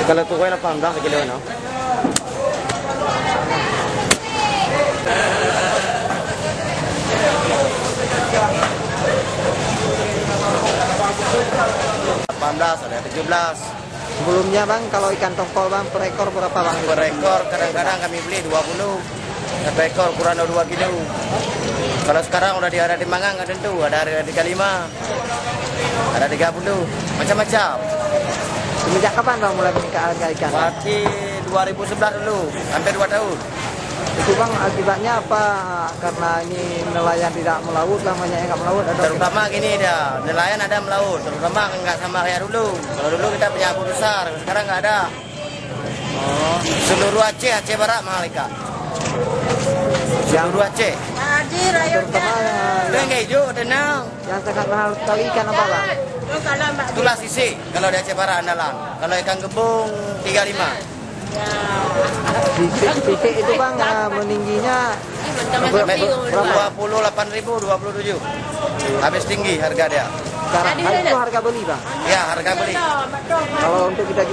Kalau tukoy 18 per kilo, no? Ada 17. Sebelumnya bang, kalau ikan tongkol bang per ekor berapa bang? Per ekor kadang-kadang kami beli 20. Per ekor kurang 2 kilo. Kalau sekarang udah ada di Mangang ada tentu, ada harga 35, ada 30, macam-macam. Semenjak kapan bang mulai meningkat harga ikan? Berarti 2011 dulu, hampir 2 tahun. Itu bang akibatnya apa? Karena ini nelayan tidak melaut, banyak yang nggak melaut. Terutama gini dia, nelayan ada melaut, terutama nggak sama kayak dulu. Kalau dulu kita punya abu besar, sekarang nggak ada. Oh, seluruh Aceh Barat mahal ikan. Seluruh Aceh. Terutama yang hijau, tenang. yang sangat mahal sekali ikan apa bang? Itulah sisi kalau di Aceh Barat andalan. Kalau ikan gebung 35. Titik itu bang meningginya berapa? 28.000, 27. Habis tinggi harga dia. Sekarang itu harga beli bang? Ya, harga beli. Kalau untuk kita